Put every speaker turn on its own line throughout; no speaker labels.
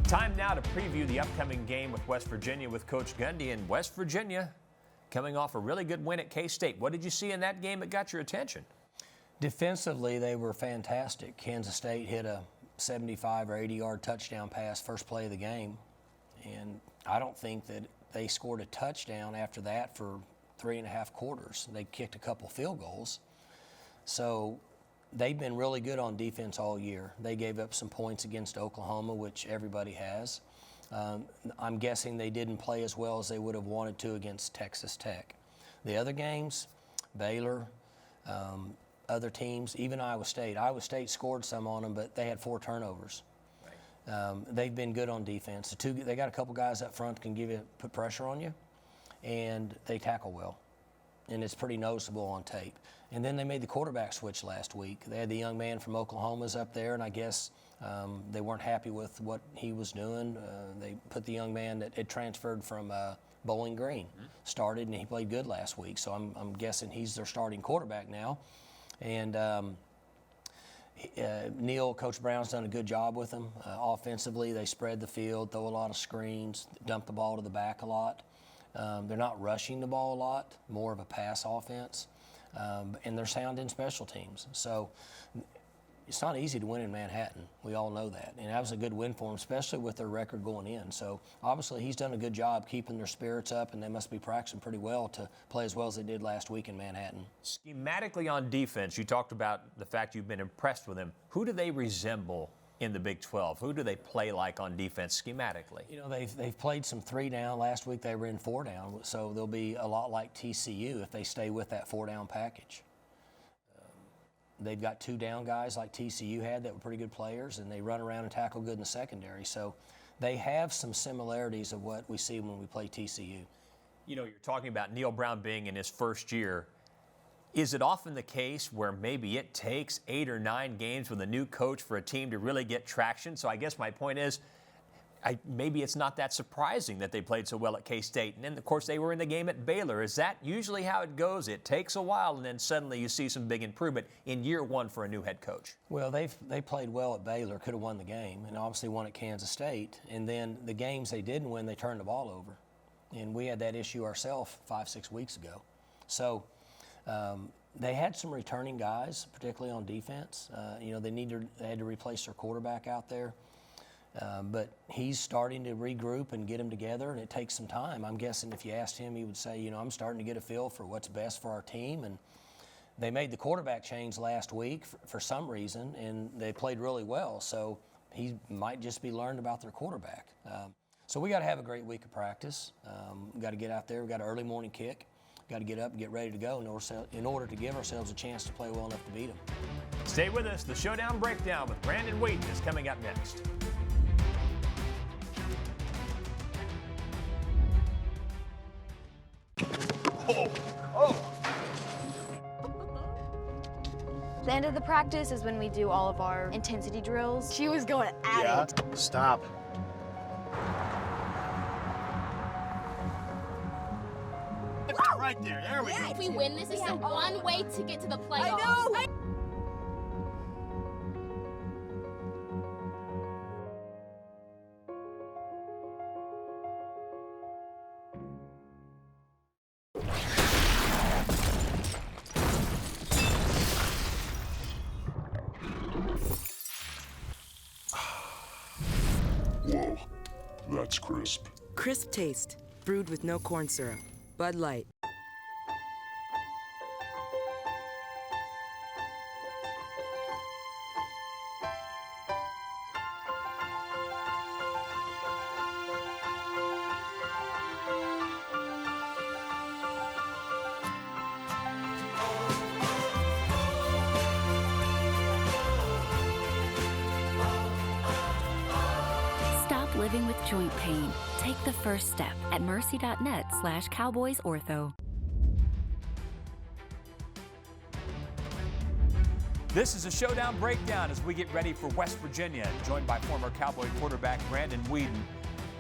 Time now to preview the upcoming game with West Virginia with Coach Gundy. And West Virginia coming off a really good win at K-State. What did you see in that game that got your attention?
Defensively, they were fantastic. Kansas State hit a 75 or 80-yard touchdown pass first play of the game. And I don't think that they scored a touchdown after that for 3.5 quarters. They kicked a couple field goals. So they've been really good on defense all year. They gave up some points against Oklahoma, which everybody has. I'm guessing they didn't play as well as they would have wanted to against Texas Tech. The other games, Baylor, other teams, even Iowa State. Iowa State scored some on them, but they had 4 turnovers. Right. They've been good on defense. They got a couple guys up front that can put pressure on you, and they tackle well. And it's pretty noticeable on tape. And then they made the quarterback switch last week. They had the young man from Oklahoma's up there, and I guess they weren't happy with what he was doing. They put the young man that had transferred from Bowling Green, started, and he played good last week. So I'm guessing he's their starting quarterback now. And Neil, Coach Brown's done a good job with them. Offensively, they spread the field, throw a lot of screens, dump the ball to the back a lot. They're not rushing the ball a lot, more of a pass offense. And they're sound in special teams. So it's not easy to win in Manhattan. We all know that. And that was a good win for them, especially with their record going in. So obviously he's done a good job keeping their spirits up, and they must be practicing pretty well to play as well as they did last week in Manhattan. Schematically on defense, you talked about the fact you've been impressed with them. Who do they resemble in the Big 12? Who do they play like on defense schematically? You know, they've played some 3 down. Last week they were in 4 down, so they'll be a lot like TCU if they stay with that 4-down package. They've got 2 down guys like TCU had that were pretty good players, and they run around and tackle good in the secondary. So they have some similarities of what we see when we play TCU. You know, you're talking about Neil Brown being in his first year. Is it often the case where maybe it takes 8 or 9 games with a new coach for a team to really get traction? So I guess my point is, maybe it's not that surprising that they played so well at K-State. And then, of course, they were in the game at Baylor. Is that usually how it goes? It takes a while, and then suddenly you see some big improvement in year 1 for a new head coach. Well, they played well at Baylor, could have won the game, and obviously won at Kansas State. And then the games they didn't win, they turned the ball over. And we had that issue ourselves 5-6 weeks ago. So they had some returning guys, particularly on defense. You know, they had to replace their quarterback out there. But he's starting to regroup and get them together, and it takes some time. I'm guessing if you asked him, he would say, you know, I'm starting to get a feel for what's best for our team. And they made the quarterback change last week for some reason, and they played really well. So he might just be learned about their quarterback. So we got to have a great week of practice. We got to get out there. We got an early morning kick. Got to get up and get ready to go in order to give ourselves a chance to play well enough to beat them. Stay with us. The Showdown Breakdown with Brandon Weeden is coming up next.
The end of the practice is when we do all of our intensity drills. She was going at it.
Stop it. Right there we go.
If we win this, is the one way to get to the playoffs.
I know.
Whoa, that's crisp.
Crisp taste, brewed with no corn syrup. Bud Light.
Living with joint pain. Take the first step at mercy.net/cowboysortho.
This is a Showdown Breakdown as we get ready for West Virginia, joined by former Cowboy quarterback Brandon Weeden.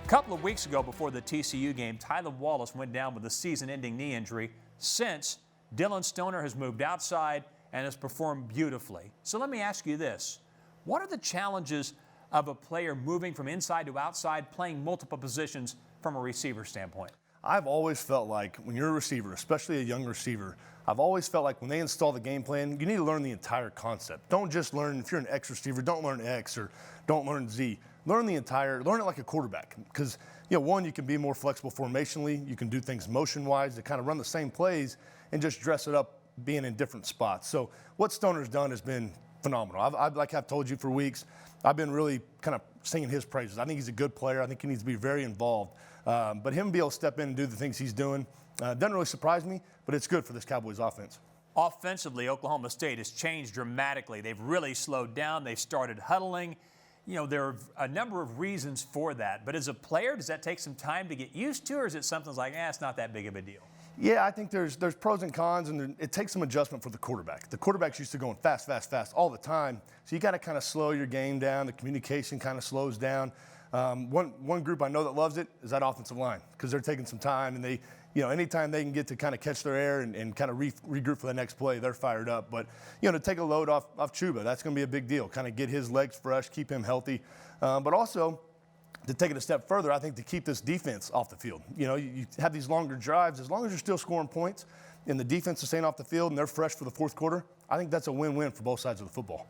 A couple of weeks ago before the TCU game, Tyler Wallace went down with a season-ending knee injury. Since, Dylan Stoner has moved outside and has performed beautifully. So let me ask you this. What are the challenges of a player moving from inside to outside, playing multiple positions from a receiver standpoint?
I've always felt like when you're a receiver, especially a young receiver, I've always felt like when they install the game plan, you need to learn the entire concept. Don't just learn, if you're an X receiver, don't learn X or don't learn Z. Learn it like a quarterback. Because, one, you can be more flexible formationally. You can do things motion-wise to kind of run the same plays and just dress it up being in different spots. So what Stoner's done has been phenomenal. Like I've told you for weeks, I've been really kind of singing his praises. I think he's a good player. I think he needs to be very involved. But him be able to step in and do the things he's doing doesn't really surprise me, but it's good for this Cowboys offense.
Offensively, Oklahoma State has changed dramatically. They've really slowed down. They've started huddling. There are a number of reasons for that. But as a player, does that take some time to get used to, or is it something like, it's not that big of a deal?
Yeah, I think there's pros and cons, and it takes some adjustment for the quarterback. The quarterback's used to going fast, fast, fast all the time, so you got to kind of slow your game down. The communication kind of slows down. One group I know that loves it is that offensive line, because they're taking some time, and they, anytime they can get to kind of catch their air and kind of regroup for the next play, they're fired up. But, to take a load off Chuba, that's going to be a big deal. Kind of get his legs fresh, keep him healthy, but also to take it a step further, I think to keep this defense off the field. You have these longer drives. As long as you're still scoring points and the defense is staying off the field and they're fresh for the fourth quarter, I think that's a win-win for both sides of the football.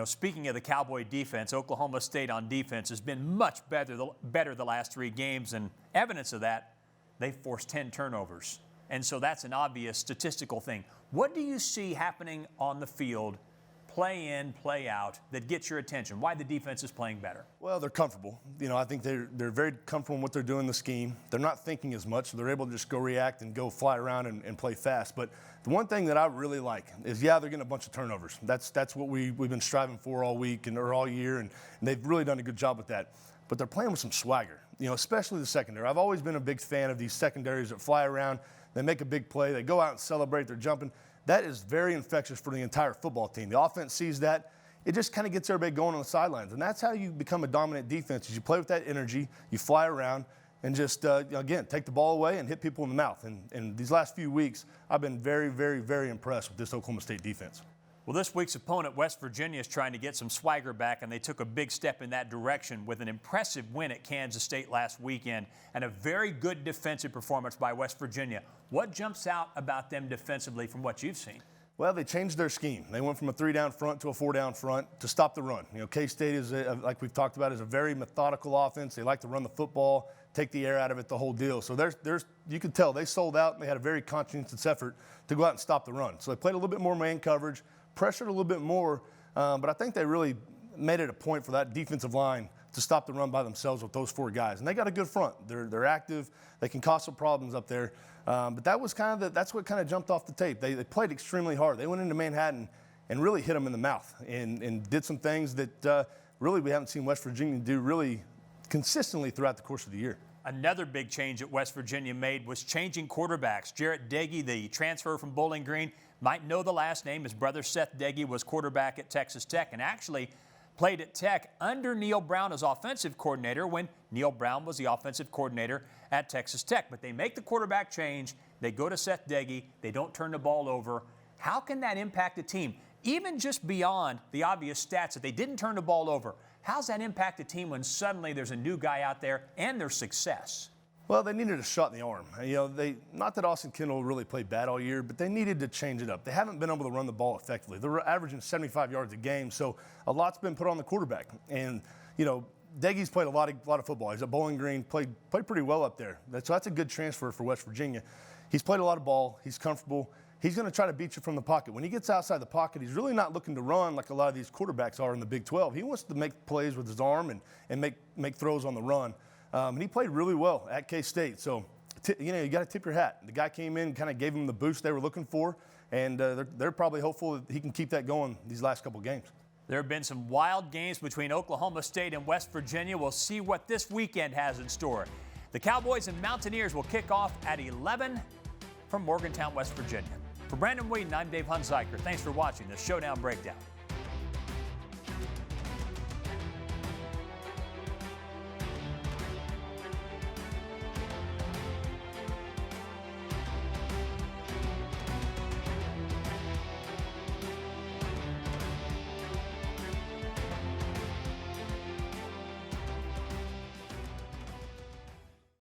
Speaking of the Cowboy defense, Oklahoma State on defense has been much better the last 3 games, and evidence of that, they've forced 10 turnovers. And so that's an obvious statistical thing. What do you see happening on the field, play in, play out, that gets your attention? Why the defense is playing better?
Well, they're comfortable. I think they're very comfortable in what they're doing in the scheme. They're not thinking as much, so they're able to just go react and go fly around and play fast. But the one thing that I really like is, they're getting a bunch of turnovers. That's what we've been striving for all week or all year, and they've really done a good job with that. But they're playing with some swagger, especially the secondary. I've always been a big fan of these secondaries that fly around. They make a big play. They go out and celebrate. They're jumping. That is very infectious for the entire football team. The offense sees that. It just kind of gets everybody going on the sidelines. And that's how you become a dominant defense, is you play with that energy, you fly around, and just, again, take the ball away and hit people in the mouth. And these last few weeks, I've been very, very, very impressed with this Oklahoma State defense.
Well, this week's opponent, West Virginia, is trying to get some swagger back, and they took a big step in that direction with an impressive win at Kansas State last weekend and a very good defensive performance by West Virginia. What jumps out about them defensively from what you've seen?
Well, they changed their scheme. They went from a 3-down front to a 4-down front to stop the run. K-State is, like we've talked about, is a very methodical offense. They like to run the football, take the air out of it, the whole deal. So you could tell they sold out, and they had a very conscientious effort to go out and stop the run. So they played a little bit more man coverage, pressured a little bit more, but I think they really made it a point for that defensive line to stop the run by themselves with those 4 guys. And they got a good front. They're active. They can cause some problems up there. But that's what kind of jumped off the tape. They played extremely hard. They went into Manhattan and really hit them in the mouth and did some things that really we haven't seen West Virginia do really consistently throughout the course of the year.
Another big change that West Virginia made was changing quarterbacks. Jarrett Deggy, the transfer from Bowling Green, might know the last name. His brother Seth Deggy was quarterback at Texas Tech and actually played at Tech under Neil Brown as offensive coordinator when Neil Brown was the offensive coordinator at Texas Tech. But they make the quarterback change. They go to Seth Deggy. They don't turn the ball over. How can that impact a team? Even just beyond the obvious stats that they didn't turn the ball over, how's that impact a team when suddenly there's a new guy out there and there's success?
Well, they needed a shot in the arm. Not that Austin Kendall really played bad all year, but they needed to change it up. They haven't been able to run the ball effectively. They're averaging 75 yards a game, so a lot's been put on the quarterback. And, Deggy's played a lot of football. He's at Bowling Green, played pretty well up there. So that's a good transfer for West Virginia. He's played a lot of ball. He's comfortable. He's going to try to beat you from the pocket. When he gets outside the pocket, he's really not looking to run like a lot of these quarterbacks are in the Big 12. He wants to make plays with his arm and make throws on the run. And he played really well at K-State. So, you got to tip your hat. The guy came in, kind of gave him the boost they were looking for, and they're probably hopeful that he can keep that going these last couple games.
There have been some wild games between Oklahoma State and West Virginia. We'll see what this weekend has in store. The Cowboys and Mountaineers will kick off at 11 from Morgantown, West Virginia. For Brandon Weeden, I'm Dave Hunziker. Thanks for watching the Showdown Breakdown.